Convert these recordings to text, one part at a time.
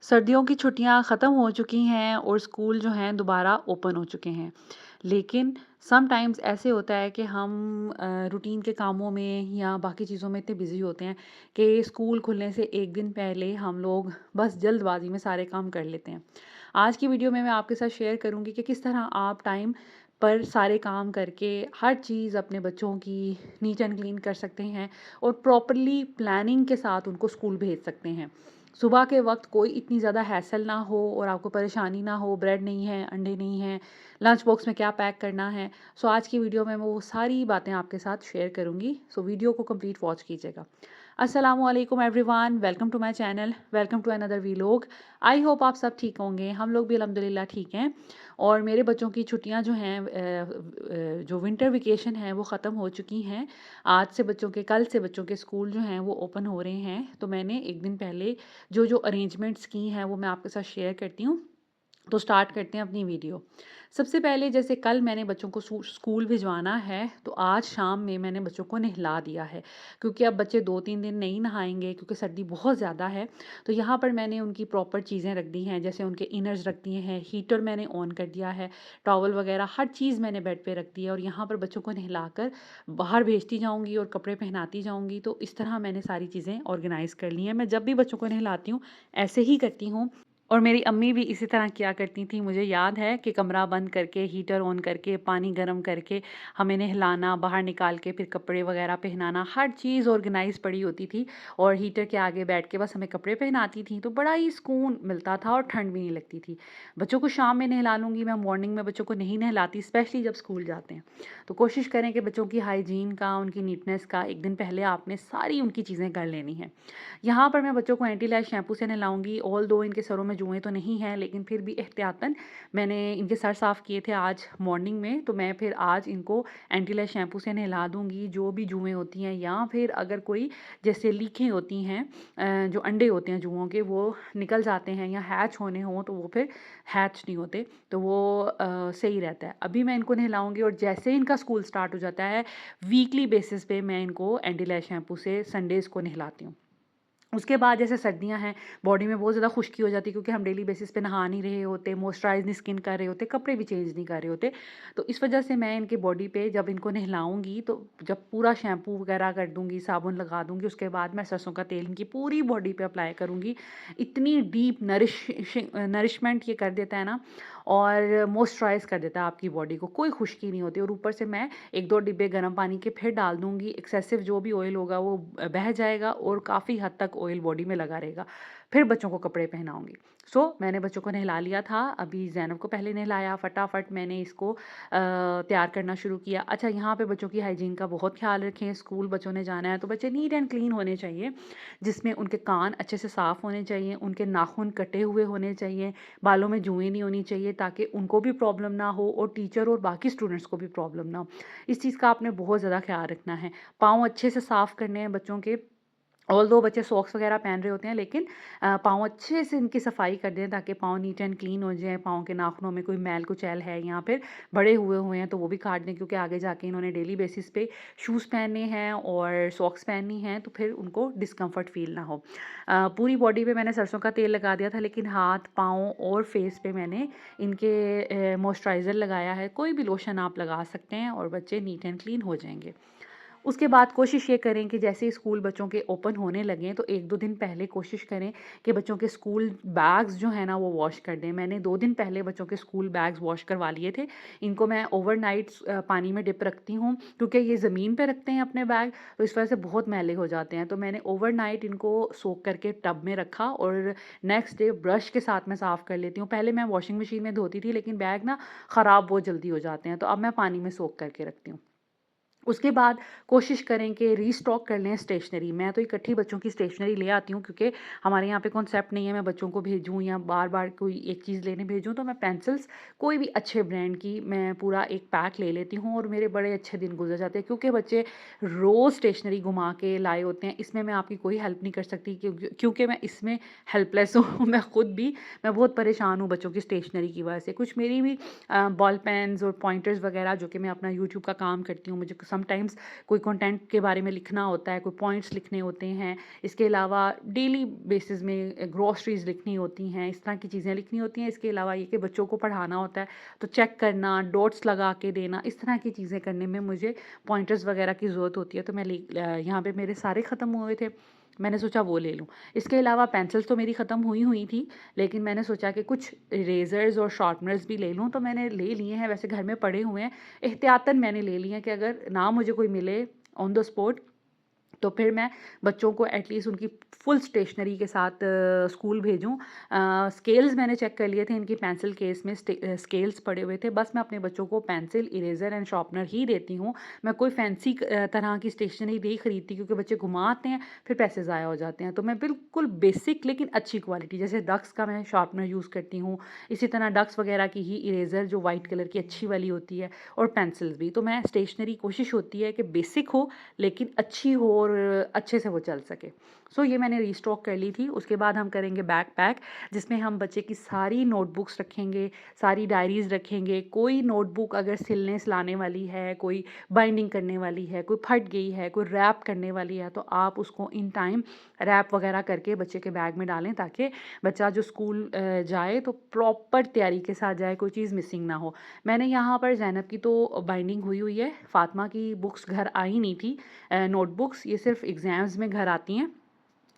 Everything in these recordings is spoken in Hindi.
सर्दियों की छुट्टियां ख़त्म हो चुकी हैं और स्कूल जो हैं दोबारा ओपन हो चुके हैं। लेकिन सम टाइम्स ऐसे होता है कि हम रूटीन के कामों में या बाकी चीज़ों में इतने बिज़ी होते हैं कि स्कूल खुलने से 1 दिन पहले हम लोग बस जल्दबाज़ी में सारे काम कर लेते हैं। आज की वीडियो में मैं आपके साथ शेयर करूँगी कि किस तरह आप टाइम पर सारे काम करके हर चीज़ अपने बच्चों की नीट एंड क्लीन कर सकते हैं और प्रॉपरली प्लानिंग के साथ उनको स्कूल भेज सकते हैं। सुबह के वक़्त कोई इतनी ज़्यादा हैसल ना हो और आपको परेशानी ना हो, ब्रेड नहीं है, अंडे नहीं हैं, लंच बॉक्स में क्या पैक करना है। सो आज की वीडियो में मैं वो सारी बातें आपके साथ शेयर करूँगी। सो वीडियो को कंप्लीट वॉच कीजिएगा। अस्सलामुअलैकुम everyone, welcome to my channel, welcome to another vlog. I hope आप सब ठीक होंगे। हम लोग भी अल्हम्दुलिल्लाह ठीक हैं और मेरे बच्चों की छुट्टियाँ जो हैं जो विंटर वेकेशन है वो ख़त्म हो चुकी हैं। आज से बच्चों के कल से बच्चों के स्कूल जो हैं वो ओपन हो रहे हैं। तो मैंने 1 दिन पहले जो अरेंजमेंट्स की हैं वो मैं आपके साथ शेयर करती हूँ। तो स्टार्ट करते हैं अपनी वीडियो। सबसे पहले जैसे कल मैंने बच्चों को स्कूल भिजवाना है, तो आज शाम में मैंने बच्चों को नहला दिया है। क्योंकि अब बच्चे 2-3 दिन नहीं नहाएँगे क्योंकि सर्दी बहुत ज़्यादा है। तो यहाँ पर मैंने उनकी प्रॉपर चीज़ें रख दी हैं, जैसे उनके इनर्स रख दिए हैं, हीटर मैंने ऑन कर दिया है, टॉवल वगैरह हर चीज़ मैंने बेड पे रख दी है और यहाँ पर बच्चों को नहलाकर बाहर भेजती जाऊँगी और कपड़े पहनाती जाऊँगी। तो इस तरह मैंने सारी चीज़ें ऑर्गेनाइज़ कर ली हैं। मैं जब भी बच्चों को नहलाती हूँ, ऐसे ही करती हूँ। और मेरी अम्मी भी इसी तरह किया करती थी। मुझे याद है कि कमरा बंद करके, हीटर ऑन करके, पानी गर्म करके हमें नहलाना, बाहर निकाल के फिर कपड़े वगैरह पहनाना, हर चीज़ ऑर्गेनाइज़ पड़ी होती थी और हीटर के आगे बैठ के बस हमें कपड़े पहनाती थी, तो बड़ा ही सुकून मिलता था और ठंड भी नहीं लगती थी। बच्चों को शाम में नहला लूँगी, मैं मॉर्निंग में बच्चों को नहीं नहलाती, स्पेशली जब स्कूल जाते हैं। तो कोशिश करें कि बच्चों की हाइजीन का, उनकी नीटनेस का 1 दिन पहले आपने सारी उनकी चीज़ें कर लेनी है। यहाँ पर मैं बच्चों को एंटी लैश शैम्पू से नहलाऊँगी, ऑल्दो इनके सरों में जुएँ तो नहीं हैं, लेकिन फिर भी एहतियातन मैंने इनके सर साफ़ किए थे आज मॉर्निंग में, तो मैं फिर आज इनको एंटी लैश शैम्पू से नहला दूँगी। जो भी जुएँ होती हैं या फिर अगर कोई जैसे लीखें होती हैं, जो अंडे होते हैं जुओं के वो निकल जाते हैं या हैच होने हों तो वो फिर हैच नहीं होते, तो वो सही रहता है। अभी मैं इनको नहलाऊँगी और जैसे ही इनका स्कूल स्टार्ट हो जाता है, वीकली बेसिस पे मैं इनको एंटी लैश शैम्पू से संडेज़ को नहलाती हूँ। उसके बाद जैसे सर्दियाँ हैं, बॉडी में बहुत ज़्यादा खुश्की हो जाती है क्योंकि हम डेली बेसिस पे नहा नहीं रहे होते, मॉइस्चराइज़ नहीं स्किन कर रहे होते, कपड़े भी चेंज नहीं कर रहे होते। तो इस वजह से मैं इनकी बॉडी पे जब इनको नहलाऊँगी तो जब पूरा शैम्पू वगैरह कर दूँगी, साबुन लगा दूँगी, उसके बाद मैं सरसों का तेल इनकी पूरी बॉडी पे अप्लाई करूँगी। इतनी डीप नरिशमेंट ये कर देता है ना और मॉइस्चराइज़ कर देता है आपकी बॉडी को, कोई खुश्की नहीं होती और ऊपर से मैं 1-2 डिब्बे गर्म पानी के फिर डाल दूँगी। एक्सेसिव जो भी ऑयल होगा वो बह जाएगा और काफ़ी हद तक ऑयल बॉडी में लगा रहेगा। फिर बच्चों को कपड़े पहनाऊँगी। मैंने बच्चों को नहला लिया था, अभी ज़ैनब को पहले नहलाया, फटाफट मैंने इसको तैयार करना शुरू किया। अच्छा, यहाँ पे बच्चों की हाइजीन का बहुत ख़्याल रखें, स्कूल बच्चों ने जाना है तो बच्चे नीट एंड क्लीन होने चाहिए, जिसमें उनके कान अच्छे से साफ़ होने चाहिए, उनके नाखून कटे हुए होने चाहिए, बालों में जुएँ नहीं होनी चाहिए ताकि उनको भी प्रॉब्लम ना हो और टीचर और बाकी स्टूडेंट्स को भी प्रॉब्लम ना हो। इस चीज़ का आपने बहुत ज़्यादा ख़्याल रखना है। पाँव अच्छे से साफ़ करने हैं बच्चों के, ऑल्दो बच्चे सॉक्स वगैरह पहन रहे होते हैं, लेकिन पाँव अच्छे से इनकी सफाई कर दें ताकि पाँव नीट एंड क्लीन हो जाएँ। पाँव के नाखूनों में कोई मैल कुचैल है या फिर बड़े हुए हैं तो वो भी काट दें, क्योंकि आगे जाके इन्होंने डेली बेसिस पे शूज़ पहनने हैं और सॉक्स पहननी हैं, तो फिर उनको डिस्कम्फर्ट फ़ील ना हो। पूरी बॉडी पे मैंने सरसों का तेल लगा दिया था, लेकिन हाथ, पाँव और फेस पे मैंने इनके मॉइस्चराइज़र लगाया है। कोई भी लोशन आप लगा सकते हैं और बच्चे नीट एंड क्लीन हो जाएँगे। उसके बाद कोशिश ये करें कि जैसे ही स्कूल बच्चों के ओपन होने लगें तो 1-2 दिन पहले कोशिश करें कि बच्चों के स्कूल बैग्स जो हैं ना वो वॉश कर दें। मैंने 2 दिन पहले बच्चों के स्कूल बैग्स वॉश करवा लिए थे। इनको मैं ओवरनाइट पानी में डिप रखती हूँ क्योंकि ये ज़मीन पे रखते हैं अपने बैग, तो इस वजह से बहुत मैले हो जाते हैं। तो मैंने ओवरनाइट इनको सोक करके टब में रखा और नेक्स्ट डे ब्रश के साथ मैं साफ़ कर लेती हूँ। पहले मैं वॉशिंग मशीन में धोती थी, लेकिन बैग ना ख़राब बहुत जल्दी हो जाते हैं, तो अब मैं पानी में सोक करके रखती हूँ। उसके बाद कोशिश करें कि रीस्टॉक कर लें स्टेशनरी। मैं तो इकट्ठी बच्चों की स्टेशनरी ले आती हूँ क्योंकि हमारे यहाँ पे कॉन्सेप्ट नहीं है मैं बच्चों को भेजूँ या बार-बार कोई एक चीज़ लेने भेजूँ, तो मैं पेंसिल्स कोई भी अच्छे ब्रांड की मैं पूरा एक पैक ले लेती हूँ और मेरे बड़े अच्छे दिन गुज़र जाते हैं, क्योंकि बच्चे रोज़ स्टेशनरी घुमा के लाए होते हैं। इसमें मैं आपकी कोई हेल्प नहीं कर सकती क्योंकि मैं इसमें हेल्पलेस हूँ। मैं बहुत परेशान हूँ बच्चों की स्टेशनरी की वजह से। कुछ मेरी भी बॉल पेन्स और पॉइंटर्स वगैरह जो कि मैं अपना यूट्यूब का काम करती हूँ, मुझे समटाइम्स कोई कंटेंट के बारे में लिखना होता है, कोई पॉइंट्स लिखने होते हैं। इसके अलावा डेली बेसिस में ग्रॉसरीज़ लिखनी होती हैं, इस तरह की चीज़ें लिखनी होती हैं। इसके अलावा ये कि बच्चों को पढ़ाना होता है, तो चेक करना, डॉट्स लगा के देना, इस तरह की चीज़ें करने में मुझे पॉइंटर्स वगैरह की ज़रूरत होती है। तो यहाँ पे मेरे सारे ख़त्म हुए थे, मैंने सोचा वो ले लूँ। इसके अलावा पेंसिल्स तो मेरी ख़त्म हुई हुई थी, लेकिन मैंने सोचा कि कुछ इरेज़र्स और शार्पनर्स भी ले लूँ, तो मैंने ले लिए हैं। वैसे घर में पड़े हुए हैं, एहतियातन मैंने ले लिए हैं कि अगर ना मुझे कोई मिले ऑन द स्पॉट, तो फिर मैं बच्चों को एटलीस्ट उनकी फुल स्टेशनरी के साथ स्कूल भेजूँ। स्केल्स मैंने चेक कर लिए थे, इनकी पेंसिल केस में स्केल्स पड़े हुए थे। बस मैं अपने बच्चों को पेंसिल, इरेज़र एंड शार्पनर ही देती हूँ। मैं कोई फैंसी तरह की स्टेशनरी नहीं खरीदती, क्योंकि बच्चे घुमा आते हैं, फिर पैसे ज़ाया हो जाते हैं। तो मैं बिल्कुल बेसिक लेकिन अच्छी क्वालिटी, जैसे डक्स का मैं शार्पनर यूज़ करती हूँ, इसी तरह डक्स वगैरह की ही इरेज़र जो वाइट कलर की अच्छी वाली होती है, और पेंसिल्स भी। तो मैं स्टेशनरी कोशिश होती है कि बेसिक हो लेकिन अच्छी हो और अच्छे से वो चल सके। सो ये मैंने रीस्टॉक कर ली थी। उसके बाद हम करेंगे बैकपैक, जिसमें हम बच्चे की सारी नोटबुक्स रखेंगे, सारी डायरीज़ रखेंगे। कोई नोटबुक अगर सिलने सिलाने वाली है, कोई बाइंडिंग करने वाली है, कोई फट गई है, कोई रैप करने वाली है, तो आप उसको इन टाइम रैप वगैरह करके बच्चे के बैग में डालें, ताकि बच्चा जो स्कूल जाए तो प्रॉपर तैयारी के साथ जाए, कोई चीज़ मिसिंग ना हो। मैंने यहाँ पर ज़ैनब की तो बाइंडिंग हुई हुई है, फ़ातिमा की बुक्स घर आई नहीं थी। नोटबुक्स ये सिर्फ़ एग्ज़ाम्स में घर आती हैं,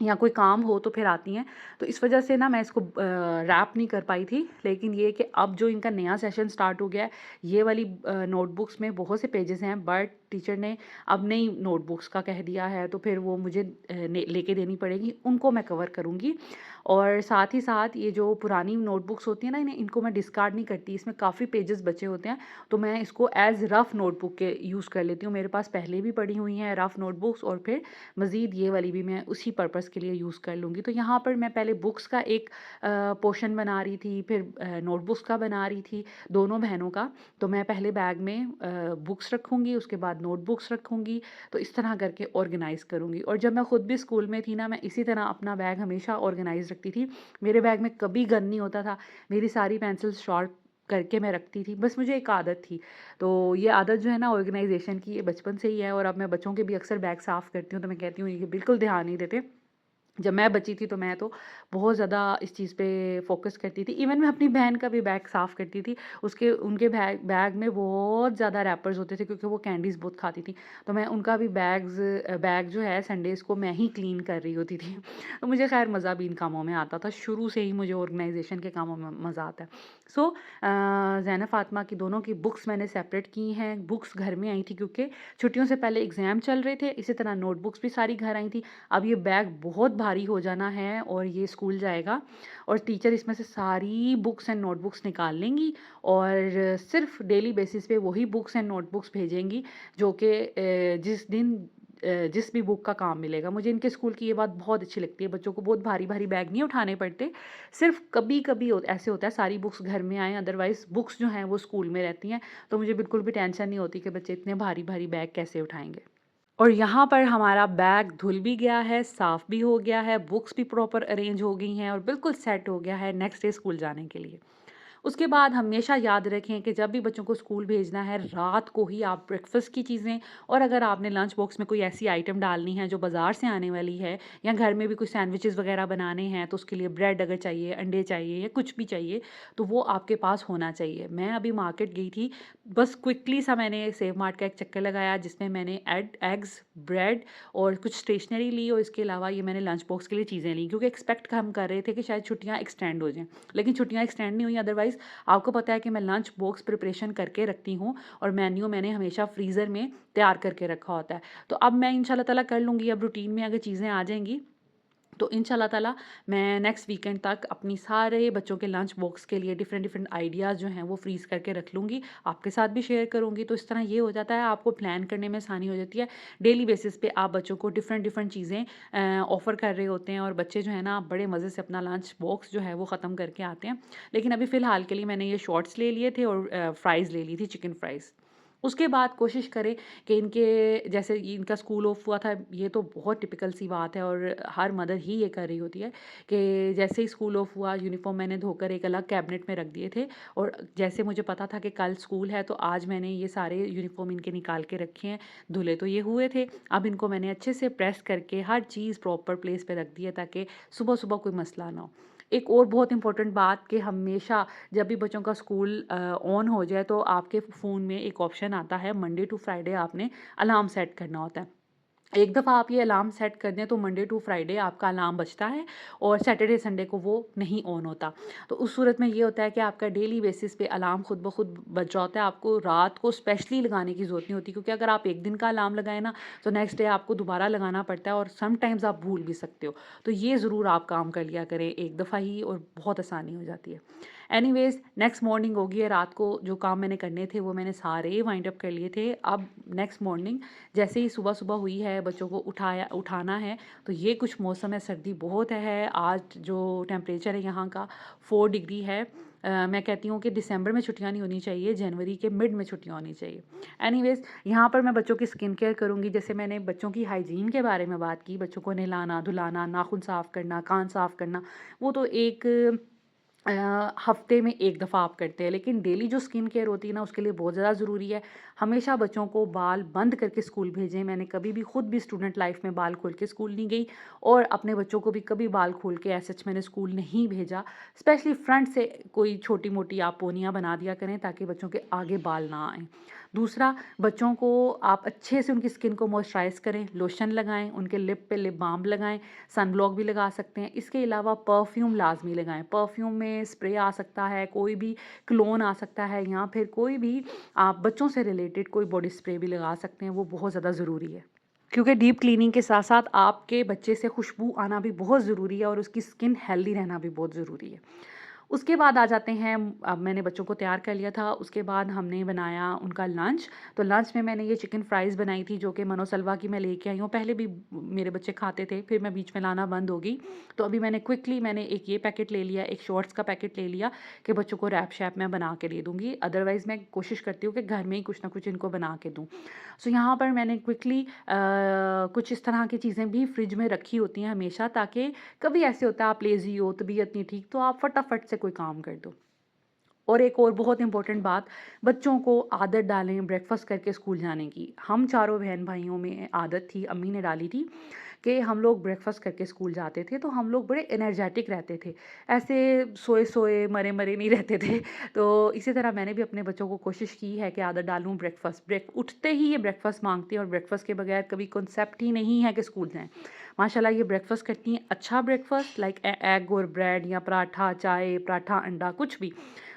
या कोई काम हो तो फिर आती हैं। तो इस वजह से ना मैं इसको रैप नहीं कर पाई थी। लेकिन ये कि अब जो इनका नया सेशन स्टार्ट हो गया है, ये वाली नोटबुक्स में बहुत से पेजेस हैं, बट टीचर ने अब नई नोटबुक्स का कह दिया है, तो फिर वो मुझे लेके देनी पड़ेगी, उनको मैं कवर करूँगी। और साथ ही साथ ये जो पुरानी नोटबुक्स होती हैं ना, इनको मैं डिस्कार्ड नहीं करती, इसमें काफ़ी पेजेस बचे होते हैं, तो मैं इसको एज़ रफ़ नोटबुक के यूज़ कर लेती हूँ। मेरे पास पहले भी पड़ी हुई हैं रफ़ नोटबुक्स, और फिर मज़ीद ये वाली भी मैं उसी पर्पस के लिए यूज़ कर लूँगी। तो यहाँ पर मैं पहले बुक्स का एक पोर्शन बना रही थी, फिर नोटबुक्स का बना रही थी, दोनों बहनों का। तो मैं पहले बैग में बुक्स रखूँगी, उसके बाद नोटबुक्स रखूँगी, तो इस तरह करके ऑर्गेनाइज़ करूँगी। और जब मैं खुद भी स्कूल में थी ना, मैं इसी तरह अपना बैग हमेशा ऑर्गेनाइज़ रखती थी। मेरे बैग में कभी गन नहीं होता था, मेरी सारी पेंसिल्स शार्प करके मैं रखती थी, बस मुझे एक आदत थी। तो ये आदत जो है ना ऑर्गेनाइज़ेशन की, ये बचपन से ही है, और अब मैं बच्चों के भी अक्सर बैग साफ़ करती हूँ, तो मैं कहती हूँ ये बिल्कुल ध्यान नहीं देते। जब मैं बच्ची थी तो मैं तो बहुत ज़्यादा इस चीज़ पे फ़ोकस करती थी। इवन मैं अपनी बहन का भी बैग साफ़ करती थी। उसके उनके बैग बैग में बहुत ज़्यादा रैपर्स होते थे, क्योंकि वो कैंडीज़ बहुत खाती थी। तो मैं उनका भी बैग जो है संडेज़ को मैं ही क्लीन कर रही होती थी। तो मुझे ख़ैर मज़ा भी इन कामों में आता था। शुरू से ही मुझे ऑर्गनाइज़ेशन के कामों में मज़ा आता है। सो ज़ैनब फ़ातिमा की दोनों की बुक्स मैंने सेपरेट की हैं। बुक्स घर में आई थी, क्योंकि छुट्टियों से पहले एग्ज़ाम चल रहे थे। इसी तरह नोटबुक्स भी सारी घर आई थी। अब ये बैग बहुत भारी हो जाना है और ये स्कूल जाएगा, और टीचर इसमें से सारी बुक्स एंड नोटबुक्स निकाल लेंगी, और सिर्फ डेली बेसिस पे वही बुक्स एंड नोटबुक्स भेजेंगी, जो कि जिस दिन जिस भी बुक का काम मिलेगा। मुझे इनके स्कूल की ये बात बहुत अच्छी लगती है, बच्चों को बहुत भारी भारी बैग नहीं उठाने पड़ते। सिर्फ कभी कभी ऐसे होता है सारी बुक्स घर में आएँ, अदरवाइज़ बुक्स जो हैं वो स्कूल में रहती हैं, तो मुझे बिल्कुल भी टेंशन नहीं होती कि बच्चे इतने भारी भारी बैग कैसे उठाएंगे। और यहाँ पर हमारा बैग धुल भी गया है, साफ़ भी हो गया है, बुक्स भी प्रॉपर अरेंज हो गई हैं, और बिल्कुल सेट हो गया है नेक्स्ट डे स्कूल जाने के लिए। उसके बाद हमेशा याद रखें कि जब भी बच्चों को स्कूल भेजना है, रात को ही आप ब्रेकफ़ास्ट की चीज़ें, और अगर आपने लंच बॉक्स में कोई ऐसी आइटम डालनी है जो बाज़ार से आने वाली है, या घर में भी कुछ सैंडविचेज़ वग़ैरह बनाने हैं, तो उसके लिए ब्रेड अगर चाहिए, अंडे चाहिए, या कुछ भी चाहिए, तो वो आपके पास होना चाहिए। मैं अभी मार्केट गई थी, बस क्विकली सा मैंने सेव मार्ट का एक चक्कर लगाया, जिसमें मैंने एग्स, ब्रेड और कुछ स्टेशनरी ली, और इसके अलावा ये मैंने लंच बॉक्स के लिए चीज़ें ली, क्योंकि एक्सपेक्ट हम कर रहे थे कि शायद छुट्टियाँ एक्सटेंड हो जाएँ। लेकिन छुट्टियाँ एक्सटेंड नहीं हुई, अदरवाइज़ आपको पता है कि मैं लंच बॉक्स प्रिपरेशन करके रखती हूँ, और मेन्यू मैंने हमेशा फ्रीज़र में तैयार करके रखा होता है। तो अब मैं इंशाल्लाह ताला कर लूँगी, अब रूटीन में अगर चीज़ें आ जाएँगी, तो इंशाल्लाह ताला मैं नेक्स्ट वीकेंड तक अपनी सारे बच्चों के लंच बॉक्स के लिए डिफरेंट डिफरेंट आइडियाज़ जो हैं वो फ्रीज़ करके रख लूँगी, आपके साथ भी शेयर करूँगी। तो इस तरह ये हो जाता है, आपको प्लान करने में आसानी हो जाती है। डेली बेसिस पे आप बच्चों को डिफरेंट डिफरेंट चीज़ें ऑफ़र कर रहे होते हैं, और बच्चे जो है ना बड़े मज़े से अपना लंच बॉक्स जो है वो ख़त्म करके आते हैं। लेकिन अभी फ़िलहाल के लिए मैंने ये शॉर्ट्स ले लिए थे, और फ़्राइज़ ले ली थी, चिकन फ़्राइज़। उसके बाद कोशिश करें कि इनके जैसे ये इनका स्कूल ऑफ हुआ था, ये तो बहुत टिपिकल सी बात है और हर मदर ही ये कर रही होती है कि जैसे ही स्कूल ऑफ हुआ यूनिफ़ॉर्म मैंने धोकर एक अलग कैबिनेट में रख दिए थे और जैसे मुझे पता था कि कल स्कूल है तो आज मैंने ये सारे यूनिफ़ॉर्म इनके निकाल के रखे हैं। धुले तो ये हुए थे, अब इनको मैंने अच्छे से प्रेस करके हर चीज़ प्रॉपर प्लेस पे रख दी है ताकि सुबह-सुबह कोई मसला ना हो। एक और बहुत इम्पोर्टेंट बात कि हमेशा जब भी बच्चों का स्कूल ऑन हो जाए तो आपके फ़ोन में एक ऑप्शन आता है, मंडे टू फ्राइडे आपने अलार्म सेट करना होता है। एक दफ़ा आप ये अलार्म सेट कर दें तो मंडे टू फ्राइडे आपका अलार्म बजता है और सैटरडे संडे को वो नहीं ऑन होता। तो उस सूरत में ये होता है कि आपका डेली बेसिस पे अलार्म खुद ब खुद बज रहा होता है। आपको रात को स्पेशली लगाने की ज़रूरत नहीं होती, क्योंकि अगर आप एक दिन का अलार्म लगाएँ ना तो नेक्स्ट डे आपको दोबारा लगाना पड़ता है और समटाइम्स आप भूल भी सकते हो। तो ये ज़रूर आप काम कर लिया करें एक दफ़ा ही और बहुत आसानी हो जाती है। एनीवेज़ नेक्स्ट मॉर्निंग हो गई है, रात को जो काम मैंने करने थे वो मैंने सारे वाइंड अप कर लिए थे। अब नेक्स्ट मॉर्निंग जैसे ही सुबह-सुबह हुई है, बच्चों को उठाना है, तो ये कुछ मौसम है, सर्दी बहुत है। आज जो टेम्परेचर है यहाँ का 4 डिग्री है। मैं कहती हूँ कि दिसंबर में छुट्टियाँ नहीं होनी चाहिए, जनवरी के मिड में छुट्टियाँ होनी चाहिए। एनीवेज़ यहाँ पर मैं बच्चों की स्किन केयर करूँगी। जैसे मैंने बच्चों की हाइजीन के बारे में बात की, बच्चों को नहलाना, धुलाना, नाखून साफ़ करना, कान साफ़ करना, वो तो एक हफ्ते में 1 दफ़ा आप करते हैं, लेकिन डेली जो स्किन केयर होती है ना उसके लिए बहुत ज़्यादा ज़रूरी है। हमेशा बच्चों को बाल बंद करके स्कूल भेजें। मैंने कभी भी खुद भी स्टूडेंट लाइफ़ में बाल खोल के स्कूल नहीं गई और अपने बच्चों को भी कभी बाल खोल के एज़ सच मैंने स्कूल नहीं भेजा। स्पेशली फ्रंट से कोई छोटी-मोटी आप पोनियाँ बना दिया करें ताकि बच्चों के आगे बाल ना आएँ। दूसरा, बच्चों को आप अच्छे से उनकी स्किन को मॉइस्चराइज़ करें, लोशन लगाएँ, उनके लिप पे लिप बाल्म लगाएँ, सनब्लॉक भी लगा सकते हैं। इसके अलावा परफ्यूम लाज़मी लगाएँ। परफ्यूम में स्प्रे आ सकता है, कोई भी क्लोन आ सकता है या फिर कोई भी आप बच्चों से रिलेटेड कोई बॉडी स्प्रे भी लगा सकते हैं, वो बहुत ज़्यादा ज़रूरी है। क्योंकि डीप क्लीनिंग के साथ-साथ आपके बच्चे से खुशबू आना भी बहुत ज़रूरी है और उसकी स्किन हेल्दी रहना भी बहुत ज़रूरी है। उसके बाद आ जाते हैं, अब मैंने बच्चों को तैयार कर लिया था, उसके बाद हमने बनाया उनका लंच। तो लंच में मैंने ये चिकन फ्राइज़ बनाई थी जो कि मनोसल्वा की मैं लेके आई हूँ। पहले भी मेरे बच्चे खाते थे, फिर मैं बीच में लाना बंद हो गई। तो अभी मैंने एक ये पैकेट ले लिया, एक शॉर्ट्स का पैकेट ले लिया कि बच्चों को रैप-शैप मैं बना के दे दूँगी। अदरवाइज़ मैं कोशिश करती हूँ कि घर में ही कुछ ना कुछ इनको बना के दूँ। सो यहाँ पर मैंने क्विकली कुछ इस तरह की चीज़ें भी फ्रिज में रखी होती हैं हमेशा, ताकि कभी ऐसे होता है आप लेज़ी हो, तबीयत नहीं ठीक, तो आप फटाफट से कोई काम कर दो। और एक और बहुत इम्पोर्टेंट बात, बच्चों को आदत डालें ब्रेकफ़ास्ट करके स्कूल जाने की। हम चारों बहन-भाइयों में आदत थी, अम्मी ने डाली थी कि हम लोग ब्रेकफ़ास्ट करके स्कूल जाते थे, तो हम लोग बड़े एनर्जेटिक रहते थे। ऐसे सोए-सोए, मरे-मरे नहीं रहते थे। तो इसी तरह मैंने भी अपने बच्चों को कोशिश की है कि आदत डालूँ ब्रेक उठते ही ये ब्रेकफ़ास्ट माँगते हैं और ब्रेकफ़ास्ट के बगैर कभी कॉन्सेप्ट ही नहीं है कि स्कूल जाएँ। माशाल्लाह ये ब्रेकफ़ास्ट करती हैं, अच्छा ब्रेकफ़ास्ट लाइक एग और ब्रेड या पराठा, चाय, पराठा, अंडा कुछ भी।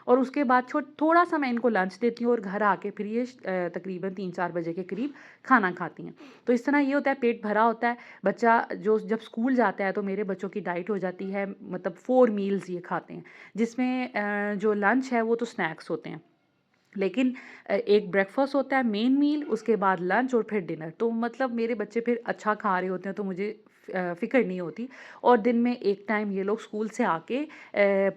और उसके बाद थोड़ा-सा मैं इनको लंच देती हूँ और घर आके फिर ये तकरीबन 3-4 बजे के करीब खाना खाती हैं। तो इस तरह ये होता है, पेट भरा होता है। बच्चा जो जब स्कूल जाता है तो मेरे बच्चों की डाइट हो जाती है, मतलब 4 मील्स ये खाते हैं, जिसमें जो लंच है वो तो स्नैक्स होते हैं। लेकिन एक ब्रेकफ़ास्ट होता है मेन मील, उसके बाद लंच और फिर डिनर। तो मतलब मेरे बच्चे फिर अच्छा खा रहे होते हैं तो मुझे फ़िक्र नहीं होती। और दिन में एक टाइम ये लोग स्कूल से आके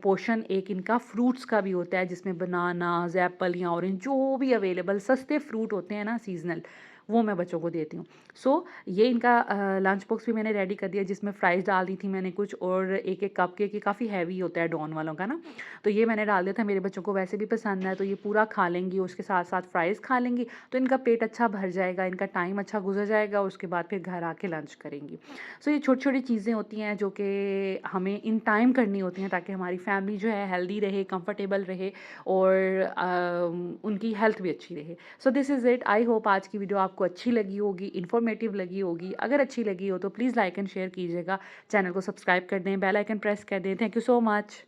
पोर्शन एक इनका फ्रूट्स का भी होता है, जिसमें बनानाज़, एप्पल या ऑरेंज जो भी अवेलेबल सस्ते फ्रूट होते हैं ना सीज़नल, वो मैं बच्चों को देती हूँ। सो ये इनका लंच बॉक्स भी मैंने रेडी कर दिया, जिसमें फ्राइज़ डाल दी थी मैंने कुछ, और एक-एक कपकेक, ये काफ़ी हेवी होता है डॉन वालों का ना, तो ये मैंने डाल दिया था। मेरे बच्चों को वैसे भी पसंद है तो ये पूरा खा लेंगी, उसके साथ-साथ फ्राइज़ खा लेंगी, तो इनका पेट अच्छा भर जाएगा, इनका टाइम अच्छा गुज़र जाएगा और उसके बाद फिर घर आके लंच करेंगी। सो ये छोटी-छोटी चीज़ें होती हैं जो कि हमें इन टाइम करनी होती हैं ताकि हमारी फैमिली जो है हेल्दी रहे, कंफर्टेबल रहे और उनकी हेल्थ भी अच्छी रहे। So this is it. I hope आज की वीडियो आपको अच्छी लगी होगी, इन्फॉर्मेटिव लगी होगी। अगर अच्छी लगी हो तो प्लीज़ लाइक एंड शेयर कीजिएगा, चैनल को सब्सक्राइब कर दें, बेल आइकन प्रेस कर दें। Thank you so much.